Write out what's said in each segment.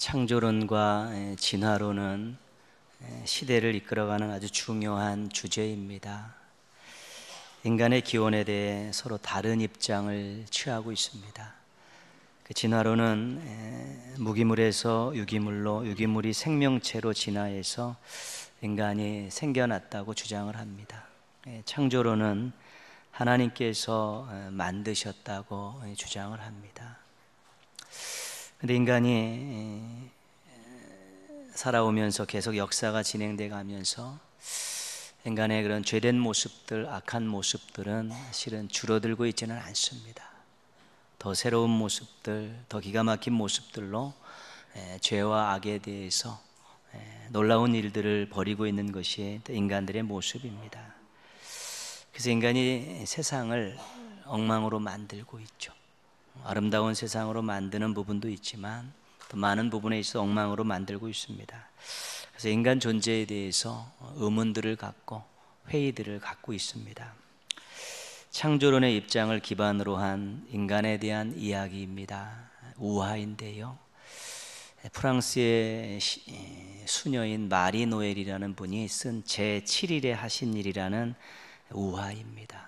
창조론과 진화론은 시대를 이끌어가는 아주 중요한 주제입니다. 인간의 기원에 대해 서로 다른 입장을 취하고 있습니다. 진화론은 무기물에서 유기물로, 유기물이 생명체로 진화해서 인간이 생겨났다고 주장을 합니다. 창조론은 하나님께서 만드셨다고 주장을 합니다. 그런데 인간이 살아오면서 계속 역사가 진행돼 가면서 인간의 그런 죄된 모습들, 악한 모습들은 실은 줄어들고 있지는 않습니다. 더 새로운 모습들, 더 기가 막힌 모습들로 죄와 악에 대해서 놀라운 일들을 벌이고 있는 것이 인간들의 모습입니다. 그래서 인간이 세상을 엉망으로 만들고 있죠. 아름다운 세상으로 만드는 부분도 있지만 또 많은 부분에 있어 엉망으로 만들고 있습니다. 그래서 인간 존재에 대해서 의문들을 갖고 회의들을 갖고 있습니다. 창조론의 입장을 기반으로 한 인간에 대한 이야기입니다. 우화인데요, 프랑스의 수녀인 마리 노엘이라는 분이 쓴 제7일에 하신 일이라는 우화입니다.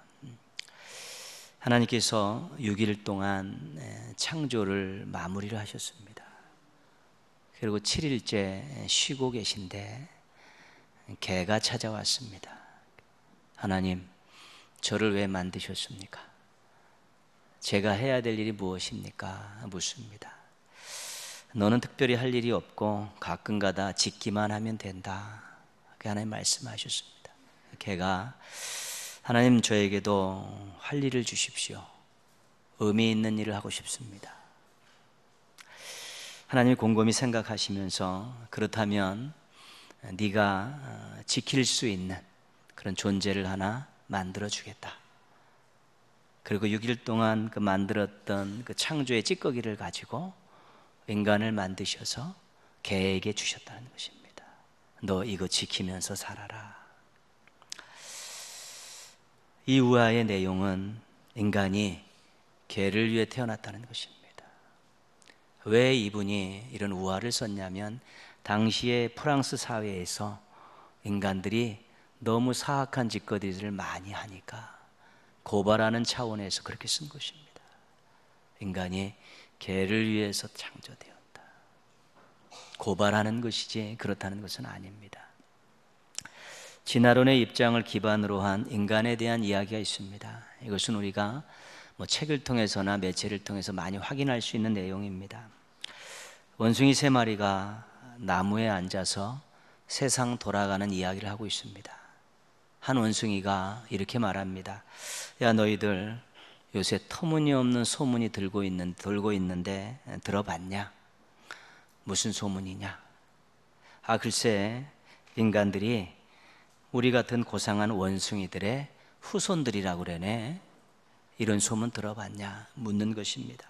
하나님께서 6일 동안 창조를 마무리를 하셨습니다. 그리고 7일째 쉬고 계신데 개가 찾아왔습니다. 하나님, 저를 왜 만드셨습니까? 제가 해야 될 일이 무엇입니까? 묻습니다. 너는 특별히 할 일이 없고 가끔가다 짖기만 하면 된다. 하나님 말씀하셨습니다. 개가, 하나님, 저에게도 할 일을 주십시오. 의미 있는 일을 하고 싶습니다. 하나님이 곰곰이 생각하시면서, 그렇다면 네가 지킬 수 있는 그런 존재를 하나 만들어 주겠다. 그리고 6일 동안 그 만들었던 그 창조의 찌꺼기를 가지고 인간을 만드셔서 개에게 주셨다는 것입니다. 너 이거 지키면서 살아라. 이 우화의 내용은 인간이 개를 위해 태어났다는 것입니다. 왜 이분이 이런 우화를 썼냐면, 당시의 프랑스 사회에서 인간들이 너무 사악한 짓거리들을 많이 하니까 고발하는 차원에서 그렇게 쓴 것입니다. 인간이 개를 위해서 창조되었다. 고발하는 것이지 그렇다는 것은 아닙니다. 진화론의 입장을 기반으로 한 인간에 대한 이야기가 있습니다. 이것은 우리가 책을 통해서나 매체를 통해서 많이 확인할 수 있는 내용입니다. 원숭이 3마리가 나무에 앉아서 세상 돌아가는 이야기를 하고 있습니다. 한 원숭이가 이렇게 말합니다. 야, 너희들 요새 터무니없는 소문이 돌고 있는데 들어봤냐? 무슨 소문이냐? 글쎄, 인간들이 우리 같은 고상한 원숭이들의 후손들이라고 그러네. 이런 소문 들어봤냐? 묻는 것입니다.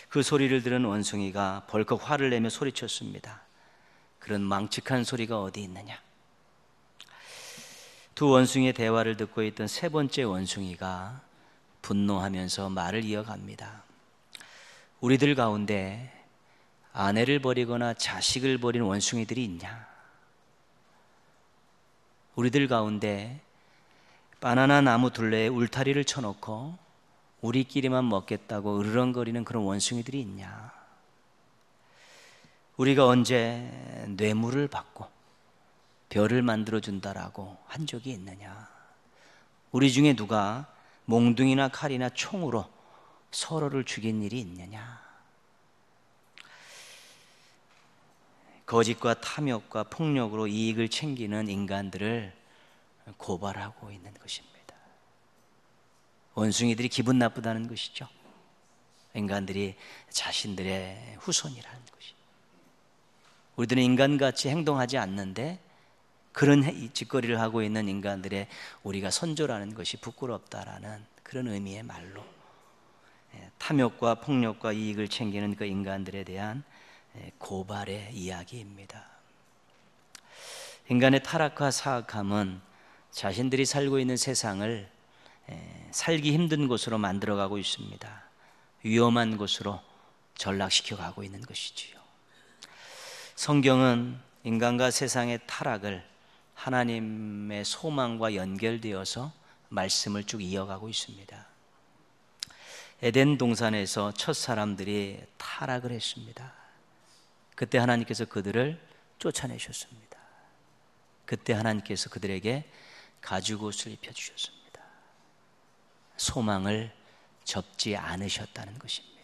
그 소리를 들은 원숭이가 벌컥 화를 내며 소리쳤습니다. 그런 망측한 소리가 어디 있느냐? 두 원숭이의 대화를 듣고 있던 3번째 원숭이가 분노하면서 말을 이어갑니다. 우리들 가운데 아내를 버리거나 자식을 버린 원숭이들이 있냐? 우리들 가운데 바나나 나무 둘레에 울타리를 쳐놓고 우리끼리만 먹겠다고 으르렁거리는 그런 원숭이들이 있냐? 우리가 언제 뇌물을 받고 별을 만들어준다라고 한 적이 있느냐? 우리 중에 누가 몽둥이나 칼이나 총으로 서로를 죽인 일이 있느냐? 거짓과 탐욕과 폭력으로 이익을 챙기는 인간들을 고발하고 있는 것입니다. 원숭이들이 기분 나쁘다는 것이죠. 인간들이 자신들의 후손이라는 것이. 우리들은 인간같이 행동하지 않는데 그런 짓거리를 하고 있는 인간들의 우리가 선조라는 것이 부끄럽다라는 그런 의미의 말로, 탐욕과 폭력과 이익을 챙기는 그 인간들에 대한 고발의 이야기입니다. 인간의 타락과 사악함은 자신들이 살고 있는 세상을 살기 힘든 곳으로 만들어가고 있습니다. 위험한 곳으로 전락시켜가고 있는 것이지요. 성경은 인간과 세상의 타락을 하나님의 소망과 연결되어서 말씀을 쭉 이어가고 있습니다. 에덴 동산에서 첫 사람들이 타락을 했습니다. 그때 하나님께서 그들을 쫓아내셨습니다. 그때 하나님께서 그들에게 가죽옷을 입혀주셨습니다. 소망을 접지 않으셨다는 것입니다.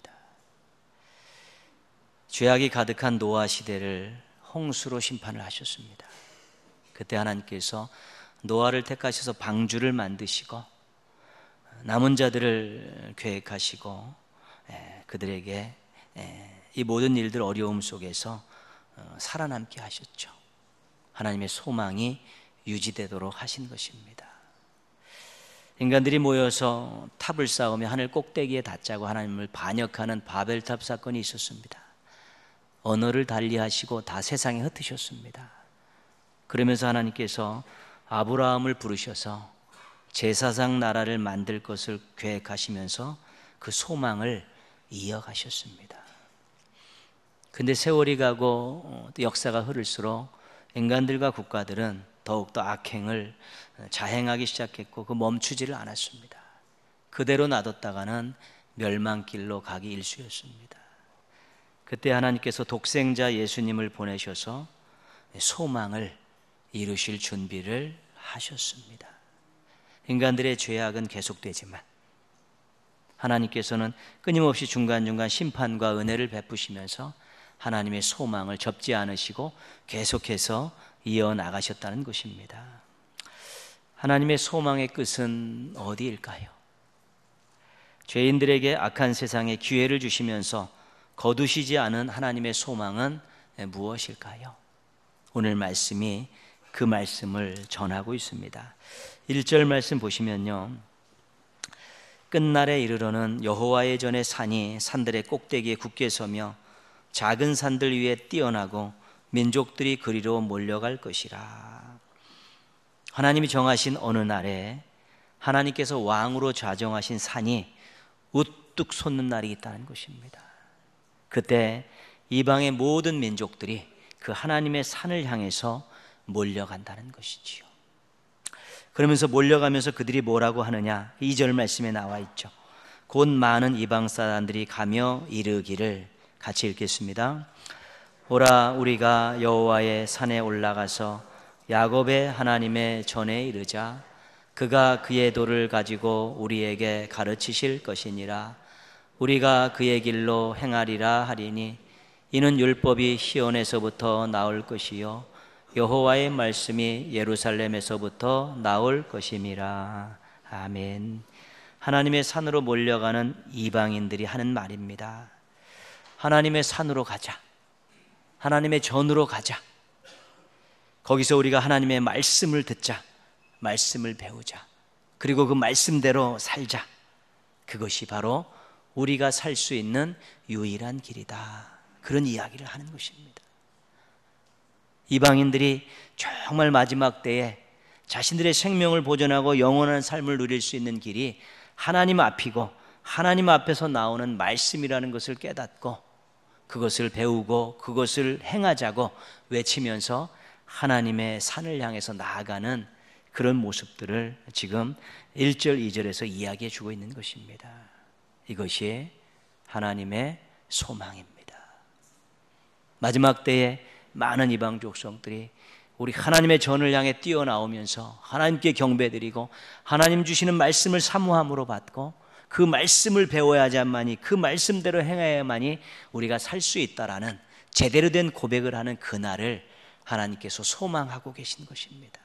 죄악이 가득한 노아 시대를 홍수로 심판을 하셨습니다. 그때 하나님께서 노아를 택하셔서 방주를 만드시고 남은 자들을 계획하시고 그들에게 이 모든 일들 어려움 속에서 살아남게 하셨죠. 하나님의 소망이 유지되도록 하신 것입니다. 인간들이 모여서 탑을 쌓으며 하늘 꼭대기에 닿자고 하나님을 반역하는 바벨탑 사건이 있었습니다. 언어를 달리하시고 다 세상에 흩으셨습니다. 그러면서 하나님께서 아브라함을 부르셔서 제사장 나라를 만들 것을 계획하시면서 그 소망을 이어가셨습니다. 근데 세월이 가고 역사가 흐를수록 인간들과 국가들은 더욱더 악행을 자행하기 시작했고 그 멈추지를 않았습니다. 그대로 놔뒀다가는 멸망길로 가기 일쑤였습니다. 그때 하나님께서 독생자 예수님을 보내셔서 소망을 이루실 준비를 하셨습니다. 인간들의 죄악은 계속되지만 하나님께서는 끊임없이 중간중간 심판과 은혜를 베푸시면서 하나님의 소망을 접지 않으시고 계속해서 이어나가셨다는 것입니다. 하나님의 소망의 끝은 어디일까요? 죄인들에게 악한 세상에 기회를 주시면서 거두시지 않은 하나님의 소망은 무엇일까요? 오늘 말씀이 그 말씀을 전하고 있습니다. 1절 말씀 보시면요, 끝날에 이르러는 여호와의 전에 산이 산들의 꼭대기에 굳게 서며 작은 산들 위에 뛰어나고 민족들이 그리로 몰려갈 것이라. 하나님이 정하신 어느 날에 하나님께서 왕으로 좌정하신 산이 우뚝 솟는 날이 있다는 것입니다. 그때 이방의 모든 민족들이 그 하나님의 산을 향해서 몰려간다는 것이지요. 그러면서 몰려가면서 그들이 뭐라고 하느냐, 2절 말씀에 나와 있죠. 곧 많은 이방 사람들이 가며 이르기를, 같이 읽겠습니다. 오라, 우리가 여호와의 산에 올라가서 야곱의 하나님의 전에 이르자. 그가 그의 도를 가지고 우리에게 가르치실 것이니라. 우리가 그의 길로 행하리라 하리니 이는 율법이 시온에서부터 나올 것이요 여호와의 말씀이 예루살렘에서부터 나올 것임이라. 아멘. 하나님의 산으로 몰려가는 이방인들이 하는 말입니다. 하나님의 산으로 가자. 하나님의 전으로 가자. 거기서 우리가 하나님의 말씀을 듣자. 말씀을 배우자. 그리고 그 말씀대로 살자. 그것이 바로 우리가 살 수 있는 유일한 길이다. 그런 이야기를 하는 것입니다. 이방인들이 정말 마지막 때에 자신들의 생명을 보존하고 영원한 삶을 누릴 수 있는 길이 하나님 앞이고 하나님 앞에서 나오는 말씀이라는 것을 깨닫고 그것을 배우고 그것을 행하자고 외치면서 하나님의 산을 향해서 나아가는 그런 모습들을 지금 1절, 2절에서 이야기해 주고 있는 것입니다. 이것이 하나님의 소망입니다. 마지막 때에 많은 이방 족속들이 우리 하나님의 전을 향해 뛰어나오면서 하나님께 경배드리고 하나님 주시는 말씀을 사모함으로 받고 그 말씀을 배워야지만이, 그 말씀대로 행해야만이 우리가 살 수 있다라는 제대로 된 고백을 하는 그날을 하나님께서 소망하고 계신 것입니다.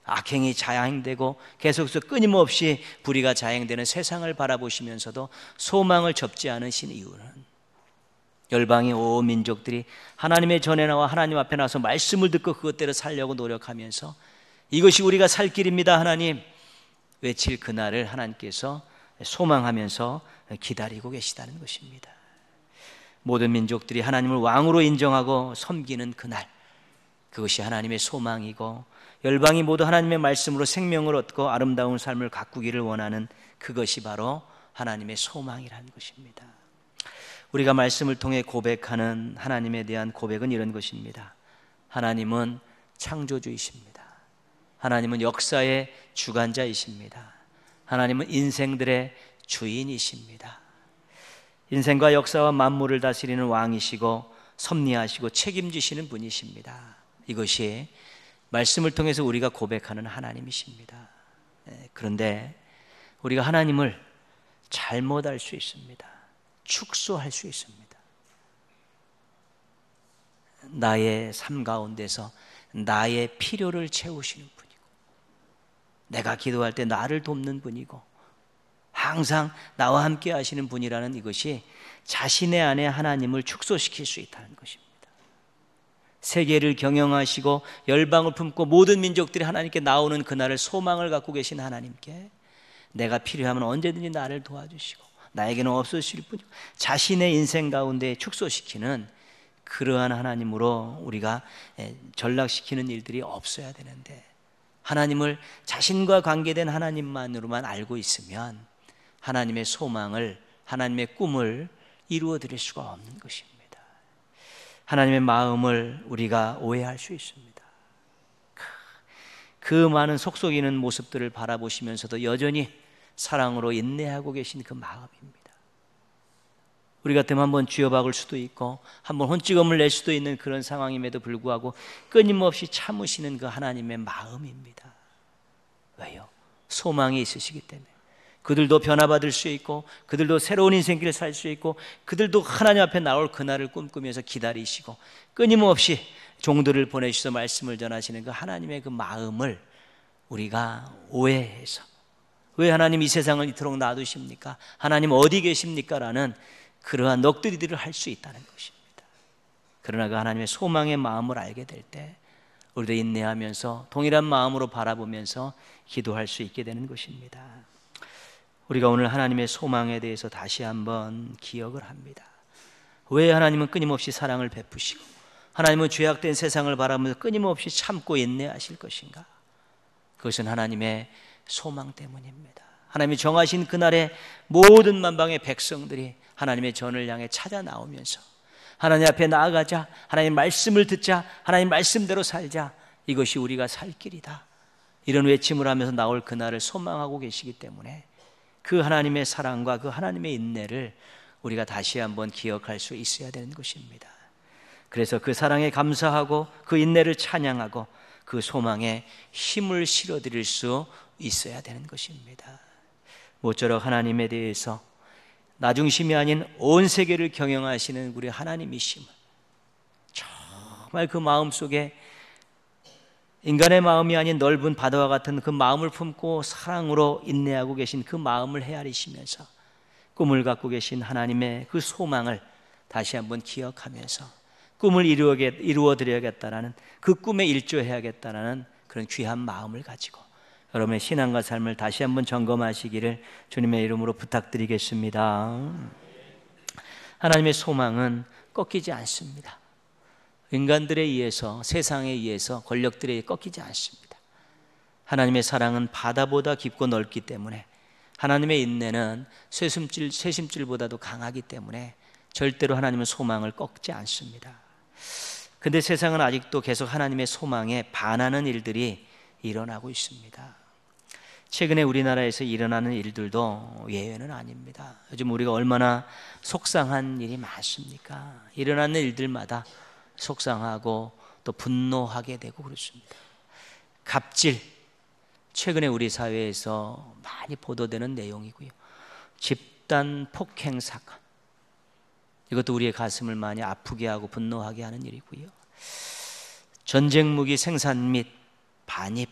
악행이 자행되고 계속해서 끊임없이 불의가 자행되는 세상을 바라보시면서도 소망을 접지 않으신 이유는 열방의 온 민족들이 하나님의 전에 나와 하나님 앞에 나서 말씀을 듣고 그것대로 살려고 노력하면서 이것이 우리가 살 길입니다 하나님 외칠 그날을 하나님께서 소망하면서 기다리고 계시다는 것입니다. 모든 민족들이 하나님을 왕으로 인정하고 섬기는 그날, 그것이 하나님의 소망이고 열방이 모두 하나님의 말씀으로 생명을 얻고 아름다운 삶을 가꾸기를 원하는 그것이 바로 하나님의 소망이라는 것입니다. 우리가 말씀을 통해 고백하는 하나님에 대한 고백은 이런 것입니다. 하나님은 창조주이십니다. 하나님은 역사의 주관자이십니다. 하나님은 인생들의 주인이십니다. 인생과 역사와 만물을 다스리는 왕이시고 섭리하시고 책임지시는 분이십니다. 이것이 말씀을 통해서 우리가 고백하는 하나님이십니다. 그런데 우리가 하나님을 잘못 알 수 있습니다. 축소할 수 있습니다. 나의 삶 가운데서 나의 필요를 채우시는 분이고, 내가 기도할 때 나를 돕는 분이고, 항상 나와 함께 하시는 분이라는 이것이 자신의 안에 하나님을 축소시킬 수 있다는 것입니다. 세계를 경영하시고 열방을 품고 모든 민족들이 하나님께 나오는 그날을 소망을 갖고 계신 하나님께 내가 필요하면 언제든지 나를 도와주시고 나에게는 없으실 뿐이고, 자신의 인생 가운데 축소시키는 그러한 하나님으로 우리가 전락시키는 일들이 없어야 되는데, 하나님을 자신과 관계된 하나님만으로만 알고 있으면 하나님의 소망을, 하나님의 꿈을 이루어 드릴 수가 없는 것입니다. 하나님의 마음을 우리가 오해할 수 있습니다. 그 많은 속속이는 모습들을 바라보시면서도 여전히 사랑으로 인내하고 계신 그 마음입니다. 우리 같으면 한번 쥐어박을 수도 있고 한번 혼찌검을 낼 수도 있는 그런 상황임에도 불구하고 끊임없이 참으시는 그 하나님의 마음입니다. 왜요? 소망이 있으시기 때문에. 그들도 변화받을 수 있고, 그들도 새로운 인생길을 살 수 있고, 그들도 하나님 앞에 나올 그날을 꿈꾸면서 기다리시고 끊임없이 종들을 보내주셔서 말씀을 전하시는 그 하나님의 그 마음을 우리가 오해해서, 왜 하나님 이 세상을 이토록 놔두십니까? 하나님 어디 계십니까? 라는 그러한 넋두리들을 할 수 있다는 것입니다. 그러나 그 하나님의 소망의 마음을 알게 될 때 우리도 인내하면서 동일한 마음으로 바라보면서 기도할 수 있게 되는 것입니다. 우리가 오늘 하나님의 소망에 대해서 다시 한번 기억을 합니다. 왜 하나님은 끊임없이 사랑을 베푸시고 하나님은 죄악된 세상을 바라보면서 끊임없이 참고 인내하실 것인가? 그것은 하나님의 소망 때문입니다. 하나님이 정하신 그날에 모든 만방의 백성들이 하나님의 전을 향해 찾아 나오면서 하나님 앞에 나아가자, 하나님 말씀을 듣자, 하나님 말씀대로 살자, 이것이 우리가 살 길이다, 이런 외침을 하면서 나올 그날을 소망하고 계시기 때문에 그 하나님의 사랑과 그 하나님의 인내를 우리가 다시 한번 기억할 수 있어야 되는 것입니다. 그래서 그 사랑에 감사하고 그 인내를 찬양하고 그 소망에 힘을 실어드릴 수 있어야 되는 것입니다. 모쪼록 하나님에 대해서 나 중심이 아닌 온 세계를 경영하시는 우리 하나님이심을 정말 그 마음속에 인간의 마음이 아닌 넓은 바다와 같은 그 마음을 품고 사랑으로 인내하고 계신 그 마음을 헤아리시면서 꿈을 갖고 계신 하나님의 그 소망을 다시 한번 기억하면서 꿈을 이루어 드려야겠다라는, 그 꿈에 일조해야겠다라는 그런 귀한 마음을 가지고 여러분의 신앙과 삶을 다시 한번 점검하시기를 주님의 이름으로 부탁드리겠습니다. 하나님의 소망은 꺾이지 않습니다. 인간들에 의해서, 세상에 의해서, 권력들에 의해 꺾이지 않습니다. 하나님의 사랑은 바다보다 깊고 넓기 때문에, 하나님의 인내는 쇠심줄보다도 강하기 때문에 절대로 하나님의 소망을 꺾지 않습니다. 그런데 세상은 아직도 계속 하나님의 소망에 반하는 일들이 일어나고 있습니다. 최근에 우리나라에서 일어나는 일들도 예외는 아닙니다. 요즘 우리가 얼마나 속상한 일이 많습니까? 일어나는 일들마다 속상하고 또 분노하게 되고 그렇습니다. 갑질, 최근에 우리 사회에서 많이 보도되는 내용이고요. 집단 폭행 사건, 이것도 우리의 가슴을 많이 아프게 하고 분노하게 하는 일이고요. 전쟁 무기 생산 및 반입,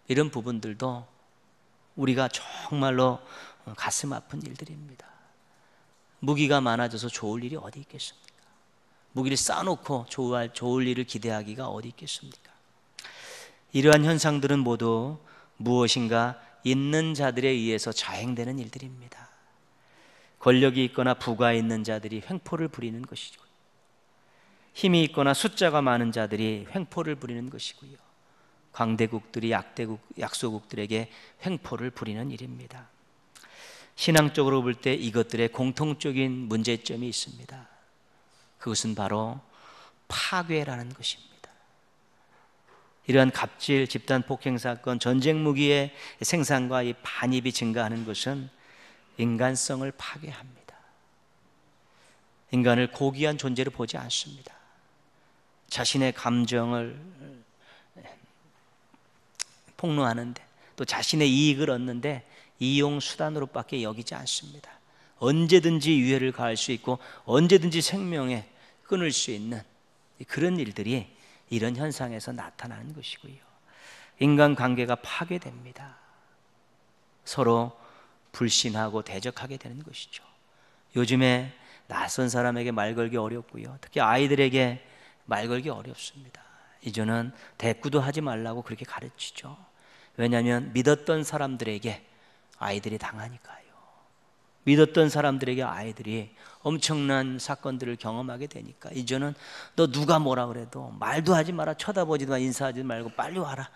이런 부분들도 우리가 정말로 가슴 아픈 일들입니다. 무기가 많아져서 좋을 일이 어디 있겠습니까? 무기를 쌓아놓고 좋을 일을 기대하기가 어디 있겠습니까? 이러한 현상들은 모두 무엇인가 있는 자들에 의해서 자행되는 일들입니다. 권력이 있거나 부가 있는 자들이 횡포를 부리는 것이고, 힘이 있거나 숫자가 많은 자들이 횡포를 부리는 것이고요. 강대국들이 약소국들에게 횡포를 부리는 일입니다. 신앙적으로 볼 때 이것들의 공통적인 문제점이 있습니다. 그것은 바로 파괴라는 것입니다. 이러한 갑질, 집단 폭행 사건, 전쟁 무기의 생산과 이 반입이 증가하는 것은 인간성을 파괴합니다. 인간을 고귀한 존재로 보지 않습니다. 자신의 감정을 폭로하는데, 또 자신의 이익을 얻는데 이용 수단으로밖에 여기지 않습니다. 언제든지 유해를 가할 수 있고 언제든지 생명에 끊을 수 있는 그런 일들이 이런 현상에서 나타나는 것이고요. 인간관계가 파괴됩니다. 서로 불신하고 대적하게 되는 것이죠. 요즘에 낯선 사람에게 말 걸기 어렵고요. 특히 아이들에게 말 걸기 어렵습니다. 이제는 대꾸도 하지 말라고 그렇게 가르치죠. 왜냐하면 믿었던 사람들에게 아이들이 당하니까요. 믿었던 사람들에게 아이들이 엄청난 사건들을 경험하게 되니까 이제는 너 누가 뭐라 그래도 말도 하지 마라, 쳐다보지도 마, 인사하지 말고 빨리 와라,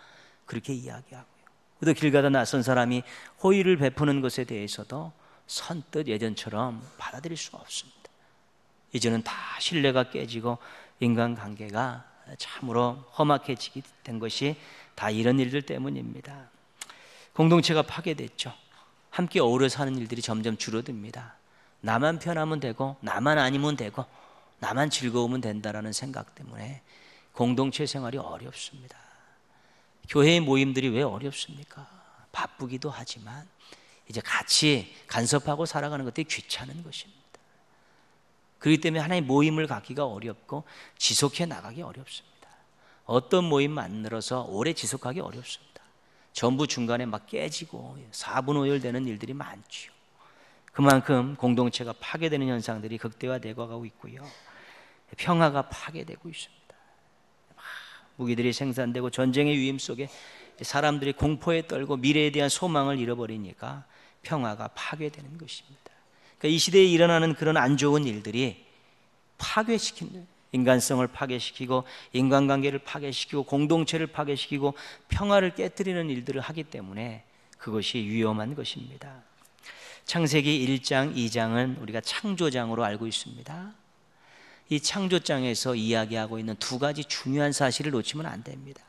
그렇게 이야기하고요. 또 길 가다 낯선 사람이 호의를 베푸는 것에 대해서도 선뜻 예전처럼 받아들일 수가 없습니다. 이제는 다 신뢰가 깨지고 인간관계가 참으로 험악해지게 된 것이 다 이런 일들 때문입니다. 공동체가 파괴됐죠. 함께 어우러 사는 일들이 점점 줄어듭니다. 나만 편하면 되고 나만 아니면 되고 나만 즐거우면 된다라는 생각 때문에 공동체 생활이 어렵습니다. 교회의 모임들이 왜 어렵습니까? 바쁘기도 하지만 이제 같이 간섭하고 살아가는 것들이 귀찮은 것입니다. 그렇기 때문에 하나의 모임을 갖기가 어렵고 지속해 나가기 어렵습니다. 어떤 모임 만들어서 오래 지속하기 어렵습니다. 전부 중간에 막 깨지고 사분오열되는 일들이 많죠. 그만큼 공동체가 파괴되는 현상들이 극대화되고 가고 있고요. 평화가 파괴되고 있습니다. 무기들이 생산되고 전쟁의 위임 속에 사람들이 공포에 떨고 미래에 대한 소망을 잃어버리니까 평화가 파괴되는 것입니다. 그러니까 이 시대에 일어나는 그런 안 좋은 일들이 파괴시키는, 인간성을 파괴시키고 인간관계를 파괴시키고 공동체를 파괴시키고 평화를 깨뜨리는 일들을 하기 때문에 그것이 위험한 것입니다. 창세기 1장, 2장은 우리가 창조장으로 알고 있습니다. 이 창조장에서 이야기하고 있는 두 가지 중요한 사실을 놓치면 안 됩니다.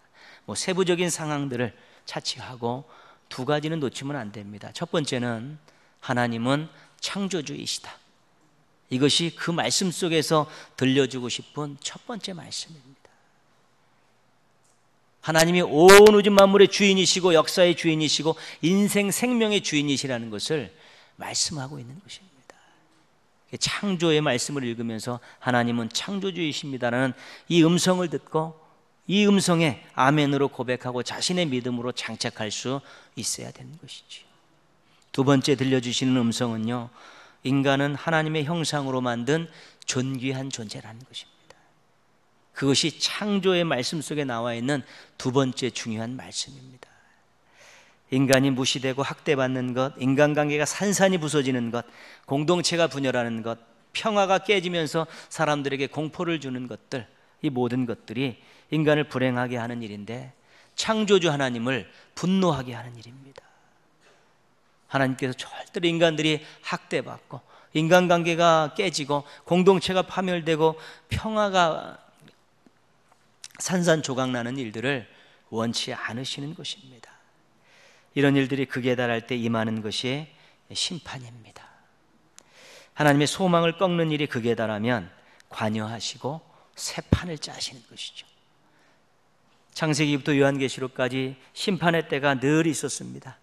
세부적인 상황들을 차치하고 두 가지는 놓치면 안 됩니다. 첫 번째는 하나님은 창조주이시다. 이것이 그 말씀 속에서 들려주고 싶은 첫 번째 말씀입니다. 하나님이 온 우주 만물의 주인이시고 역사의 주인이시고 인생 생명의 주인이시라는 것을 말씀하고 있는 것입니다. 창조의 말씀을 읽으면서 하나님은 창조주이십니다라는 이 음성을 듣고 이 음성에 아멘으로 고백하고 자신의 믿음으로 장착할 수 있어야 되는 것이죠. 두 번째 들려주시는 음성은요, 인간은 하나님의 형상으로 만든 존귀한 존재라는 것입니다. 그것이 창조의 말씀 속에 나와 있는 두 번째 중요한 말씀입니다. 인간이 무시되고 학대받는 것, 인간관계가 산산이 부서지는 것, 공동체가 분열하는 것, 평화가 깨지면서 사람들에게 공포를 주는 것들, 이 모든 것들이 인간을 불행하게 하는 일인데 창조주 하나님을 분노하게 하는 일입니다. 하나님께서 절대로 인간들이 학대받고 인간관계가 깨지고 공동체가 파멸되고 평화가 산산조각나는 일들을 원치 않으시는 것입니다. 이런 일들이 극에 달할 때 임하는 것이 심판입니다. 하나님의 소망을 꺾는 일이 극에 달하면 관여하시고 새 판을 짜시는 것이죠. 창세기부터 요한계시록까지 심판의 때가 늘 있었습니다.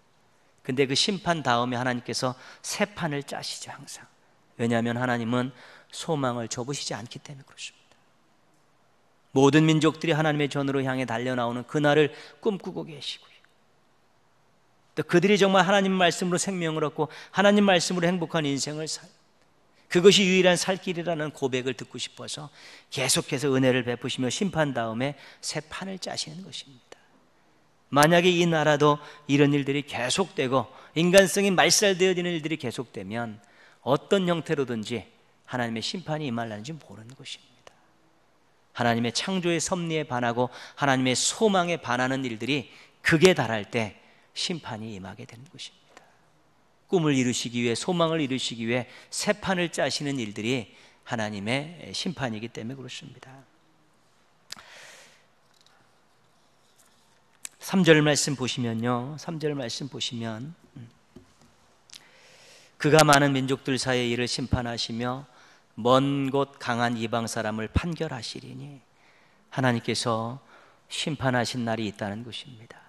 근데 그 심판 다음에 하나님께서 새 판을 짜시죠, 항상. 왜냐하면 하나님은 소망을 접으시지 않기 때문에 그렇습니다. 모든 민족들이 하나님의 전으로 향해 달려나오는 그날을 꿈꾸고 계시고요. 또 그들이 정말 하나님 말씀으로 생명을 얻고 하나님 말씀으로 행복한 인생을 그것이 유일한 살 길이라는 고백을 듣고 싶어서 계속해서 은혜를 베푸시며 심판 다음에 새 판을 짜시는 것입니다. 만약에 이 나라도 이런 일들이 계속되고 인간성이 말살되어지는 일들이 계속되면 어떤 형태로든지 하나님의 심판이 임하려는지 모르는 것입니다. 하나님의 창조의 섭리에 반하고 하나님의 소망에 반하는 일들이 극에 달할 때 심판이 임하게 되는 것입니다. 꿈을 이루시기 위해, 소망을 이루시기 위해 새 판을 짜시는 일들이 하나님의 심판이기 때문에 그렇습니다. 3절 말씀 보시면요, 3절 말씀 보시면 그가 많은 민족들 사이에 이를 심판하시며 먼 곳 강한 이방 사람을 판결하시리니, 하나님께서 심판하신 날이 있다는 것입니다.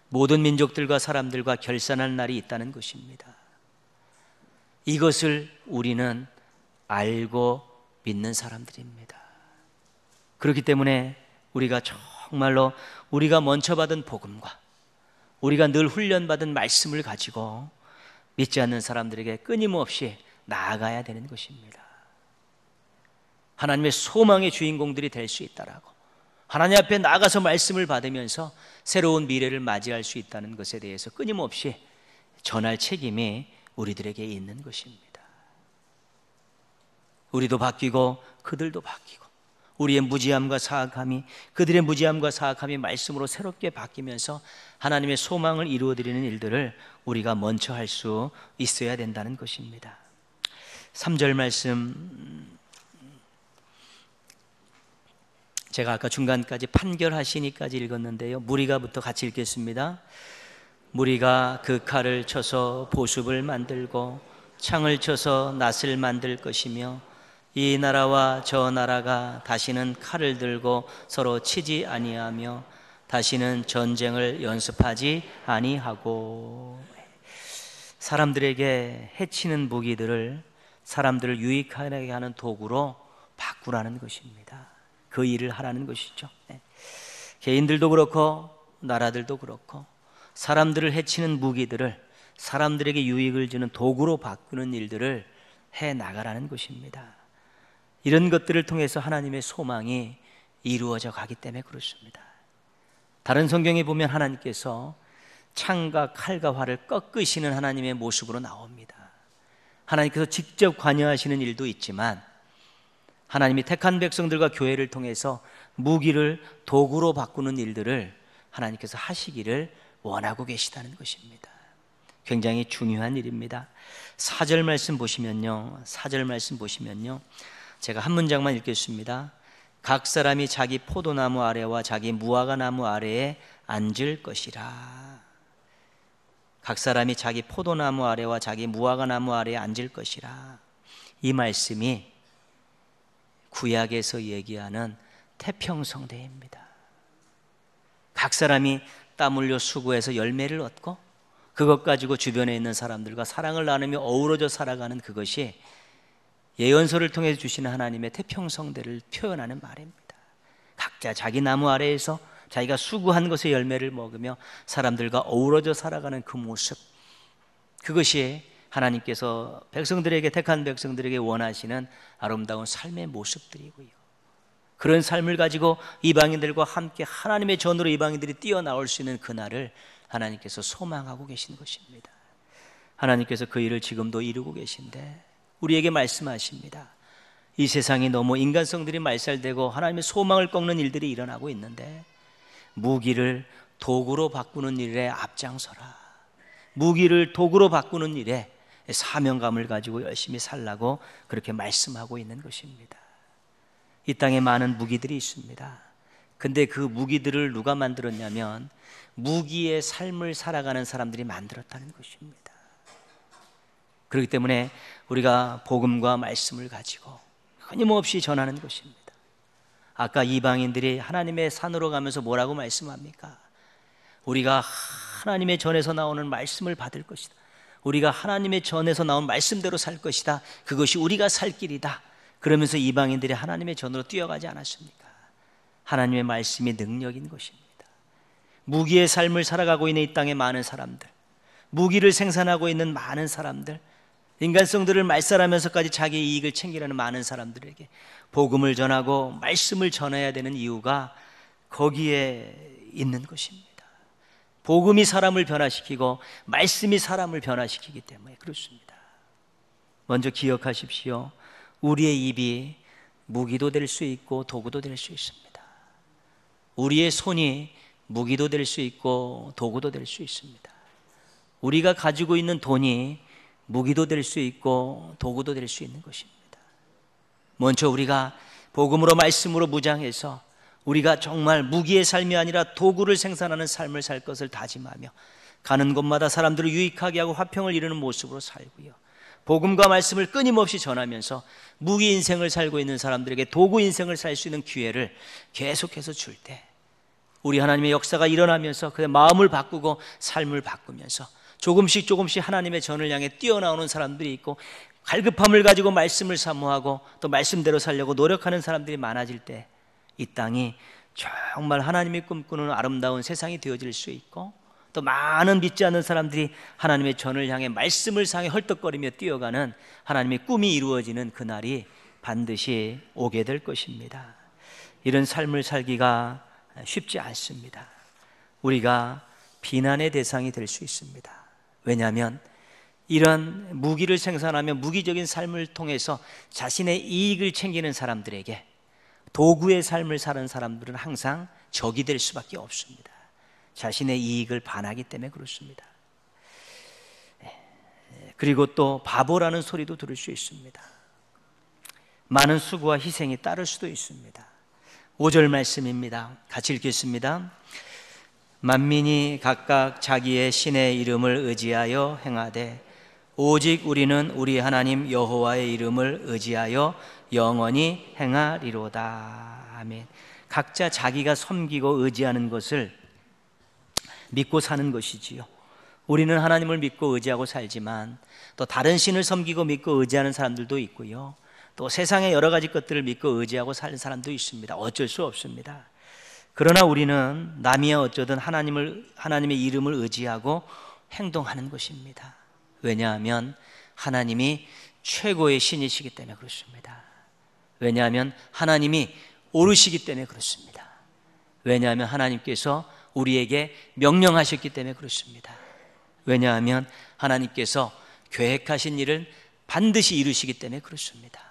모든 민족들과 사람들과 결산할 날이 있다는 것입니다. 이것을 우리는 알고 믿는 사람들입니다. 그렇기 때문에 우리가 정말로 우리가 먼저 받은 복음과 우리가 늘 훈련받은 말씀을 가지고 믿지 않는 사람들에게 끊임없이 나아가야 되는 것입니다. 하나님의 소망의 주인공들이 될 수 있다라고, 하나님 앞에 나가서 말씀을 받으면서 새로운 미래를 맞이할 수 있다는 것에 대해서 끊임없이 전할 책임이 우리들에게 있는 것입니다. 우리도 바뀌고 그들도 바뀌고, 우리의 무지함과 사악함이, 그들의 무지함과 사악함이 말씀으로 새롭게 바뀌면서 하나님의 소망을 이루어드리는 일들을 우리가 먼저 할 수 있어야 된다는 것입니다. 3절 말씀, 제가 아까 중간까지 판결하시니까지 읽었는데요, 무리가부터 같이 읽겠습니다. 무리가 그 칼을 쳐서 보습을 만들고 창을 쳐서 낫을 만들 것이며, 이 나라와 저 나라가 다시는 칼을 들고 서로 치지 아니하며 다시는 전쟁을 연습하지 아니하고. 사람들에게 해치는 무기들을 사람들을 유익하게 하는 도구로 바꾸라는 것입니다. 그 일을 하라는 것이죠. 개인들도 그렇고 나라들도 그렇고 사람들을 해치는 무기들을 사람들에게 유익을 주는 도구로 바꾸는 일들을 해 나가라는 것입니다. 이런 것들을 통해서 하나님의 소망이 이루어져 가기 때문에 그렇습니다. 다른 성경에 보면 하나님께서 창과 칼과 활을 꺾으시는 하나님의 모습으로 나옵니다. 하나님께서 직접 관여하시는 일도 있지만 하나님이 택한 백성들과 교회를 통해서 무기를 도구로 바꾸는 일들을 하나님께서 하시기를 원하고 계시다는 것입니다. 굉장히 중요한 일입니다. 4절 말씀 보시면요, 4절 말씀 보시면요, 제가 한 문장만 읽겠습니다. 각 사람이 자기 포도나무 아래와 자기 무화과나무 아래에 앉을 것이라. 각 사람이 자기 포도나무 아래와 자기 무화과나무 아래에 앉을 것이라. 이 말씀이 구약에서 얘기하는 태평성대입니다. 각 사람이 땀 흘려 수고해서 열매를 얻고 그것 가지고 주변에 있는 사람들과 사랑을 나누며 어우러져 살아가는 그것이 예언서를 통해 주시는 하나님의 태평성대를 표현하는 말입니다. 각자 자기 나무 아래에서 자기가 수고한 것의 열매를 먹으며 사람들과 어우러져 살아가는 그 모습, 그것이 하나님께서 백성들에게, 택한 백성들에게 원하시는 아름다운 삶의 모습들이고요, 그런 삶을 가지고 이방인들과 함께 하나님의 전으로 이방인들이 뛰어나올 수 있는 그날을 하나님께서 소망하고 계신 것입니다. 하나님께서 그 일을 지금도 이루고 계신데 우리에게 말씀하십니다. 이 세상이 너무 인간성들이 말살되고 하나님의 소망을 꺾는 일들이 일어나고 있는데 무기를 도구로 바꾸는 일에 앞장서라. 무기를 도구로 바꾸는 일에 사명감을 가지고 열심히 살라고 그렇게 말씀하고 있는 것입니다. 이 땅에 많은 무기들이 있습니다. 근데 그 무기들을 누가 만들었냐면 무기의 삶을 살아가는 사람들이 만들었다는 것입니다. 그렇기 때문에 우리가 복음과 말씀을 가지고 끊임없이 전하는 것입니다. 아까 이방인들이 하나님의 산으로 가면서 뭐라고 말씀합니까? 우리가 하나님의 전에서 나오는 말씀을 받을 것이다. 우리가 하나님의 전에서 나온 말씀대로 살 것이다. 그것이 우리가 살 길이다. 그러면서 이방인들이 하나님의 전으로 뛰어가지 않았습니까? 하나님의 말씀이 능력인 것입니다. 무기의 삶을 살아가고 있는 이 땅의 많은 사람들, 무기를 생산하고 있는 많은 사람들, 인간성들을 말살하면서까지 자기의 이익을 챙기려는 많은 사람들에게 복음을 전하고 말씀을 전해야 되는 이유가 거기에 있는 것입니다. 복음이 사람을 변화시키고 말씀이 사람을 변화시키기 때문에 그렇습니다. 먼저 기억하십시오. 우리의 입이 무기도 될 수 있고 도구도 될 수 있습니다. 우리의 손이 무기도 될 수 있고 도구도 될 수 있습니다. 우리가 가지고 있는 돈이 무기도 될 수 있고 도구도 될 수 있는 것입니다. 먼저 우리가 복음으로 말씀으로 무장해서 우리가 정말 무기의 삶이 아니라 도구를 생산하는 삶을 살 것을 다짐하며 가는 곳마다 사람들을 유익하게 하고 화평을 이루는 모습으로 살고요, 복음과 말씀을 끊임없이 전하면서 무기 인생을 살고 있는 사람들에게 도구 인생을 살 수 있는 기회를 계속해서 줄 때 우리 하나님의 역사가 일어나면서 그의 마음을 바꾸고 삶을 바꾸면서 조금씩 하나님의 전을 향해 뛰어나오는 사람들이 있고, 갈급함을 가지고 말씀을 사모하고 또 말씀대로 살려고 노력하는 사람들이 많아질 때 이 땅이 정말 하나님이 꿈꾸는 아름다운 세상이 되어질 수 있고, 또 많은 믿지 않는 사람들이 하나님의 전을 향해 말씀을 향해 헐떡거리며 뛰어가는 하나님의 꿈이 이루어지는 그날이 반드시 오게 될 것입니다. 이런 삶을 살기가 쉽지 않습니다. 우리가 비난의 대상이 될 수 있습니다. 왜냐하면 이런 무기를 생산하며 무기적인 삶을 통해서 자신의 이익을 챙기는 사람들에게 도구의 삶을 사는 사람들은 항상 적이 될 수밖에 없습니다. 자신의 이익을 반하기 때문에 그렇습니다. 그리고 또 바보라는 소리도 들을 수 있습니다. 많은 수고와 희생이 따를 수도 있습니다. 5절 말씀입니다. 같이 읽겠습니다. 만민이 각각 자기의 신의 이름을 의지하여 행하되 오직 우리는 우리 하나님 여호와의 이름을 의지하여 영원히 행하리로다. 아멘. 각자 자기가 섬기고 의지하는 것을 믿고 사는 것이지요. 우리는 하나님을 믿고 의지하고 살지만 또 다른 신을 섬기고 믿고 의지하는 사람들도 있고요, 또 세상의 여러 가지 것들을 믿고 의지하고 사는 사람도 있습니다. 어쩔 수 없습니다. 그러나 우리는 남이야 어쩌든 하나님의 이름을 의지하고 행동하는 것입니다. 왜냐하면 하나님이 최고의 신이시기 때문에 그렇습니다. 왜냐하면 하나님이 옳으시기 때문에 그렇습니다. 왜냐하면 하나님께서 우리에게 명령하셨기 때문에 그렇습니다. 왜냐하면 하나님께서 계획하신 일을 반드시 이루시기 때문에 그렇습니다.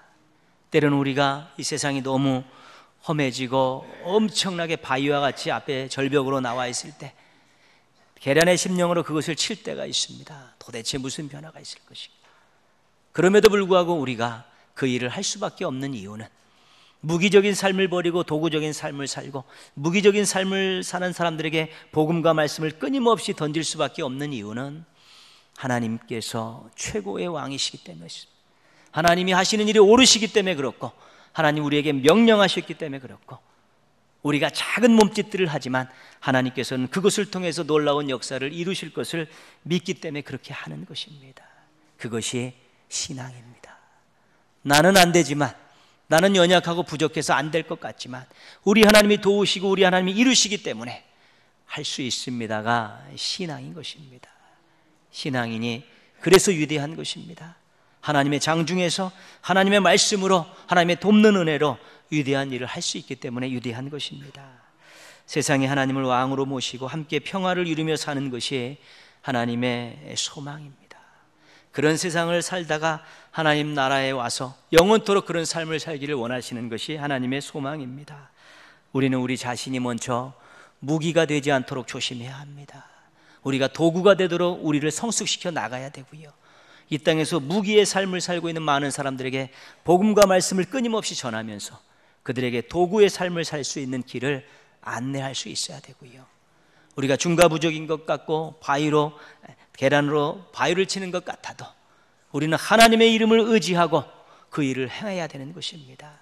때로는 우리가 이 세상이 너무 험해지고 엄청나게 바위와 같이 앞에 절벽으로 나와 있을 때 계란의 심령으로 그것을 칠 때가 있습니다. 도대체 무슨 변화가 있을 것인가. 그럼에도 불구하고 우리가 그 일을 할 수밖에 없는 이유는 무기적인 삶을 버리고 도구적인 삶을 살고 무기적인 삶을 사는 사람들에게 복음과 말씀을 끊임없이 던질 수밖에 없는 이유는 하나님께서 최고의 왕이시기 때문이십니다. 하나님이 하시는 일이 옳으시기 때문에 그렇고, 하나님 우리에게 명령하셨기 때문에 그렇고, 우리가 작은 몸짓들을 하지만 하나님께서는 그것을 통해서 놀라운 역사를 이루실 것을 믿기 때문에 그렇게 하는 것입니다. 그것이 신앙입니다. 나는 안 되지만, 나는 연약하고 부족해서 안 될 것 같지만 우리 하나님이 도우시고 우리 하나님이 이루시기 때문에 할 수 있습니다가 신앙인 것입니다. 신앙인이 그래서 위대한 것입니다. 하나님의 장중에서 하나님의 말씀으로 하나님의 돕는 은혜로 위대한 일을 할 수 있기 때문에 위대한 것입니다. 세상에 하나님을 왕으로 모시고 함께 평화를 이루며 사는 것이 하나님의 소망입니다. 그런 세상을 살다가 하나님 나라에 와서 영원토록 그런 삶을 살기를 원하시는 것이 하나님의 소망입니다. 우리는 우리 자신이 먼저 무기가 되지 않도록 조심해야 합니다. 우리가 도구가 되도록 우리를 성숙시켜 나가야 되고요, 이 땅에서 무기의 삶을 살고 있는 많은 사람들에게 복음과 말씀을 끊임없이 전하면서 그들에게 도구의 삶을 살 수 있는 길을 안내할 수 있어야 되고요, 우리가 중과부족인 것 같고 계란으로 바위를 치는 것 같아도 우리는 하나님의 이름을 의지하고 그 일을 행해야 되는 것입니다.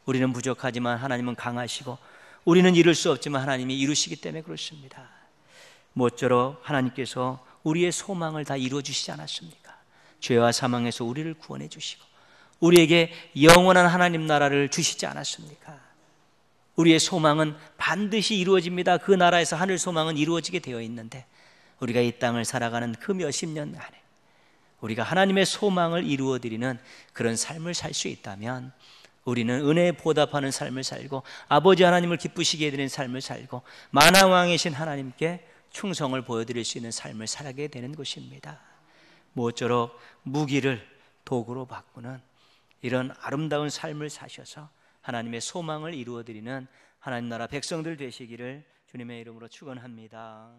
우리는 부족하지만 하나님은 강하시고 우리는 이룰 수 없지만 하나님이 이루시기 때문에 그렇습니다. 모쪼록 하나님께서 우리의 소망을 다 이루어 주시지 않았습니까? 죄와 사망에서 우리를 구원해 주시고 우리에게 영원한 하나님 나라를 주시지 않았습니까? 우리의 소망은 반드시 이루어집니다. 그 나라에서 하늘 소망은 이루어지게 되어 있는데, 우리가 이 땅을 살아가는 그 몇십 년 안에 우리가 하나님의 소망을 이루어드리는 그런 삶을 살 수 있다면 우리는 은혜에 보답하는 삶을 살고 아버지 하나님을 기쁘시게 해드리는 삶을 살고 만왕왕이신 하나님께 충성을 보여드릴 수 있는 삶을 살게 되는 것입니다. 모쪼록 무기를 도구로 바꾸는 이런 아름다운 삶을 사셔서 하나님의 소망을 이루어드리는 하나님 나라 백성들 되시기를 주님의 이름으로 축원합니다.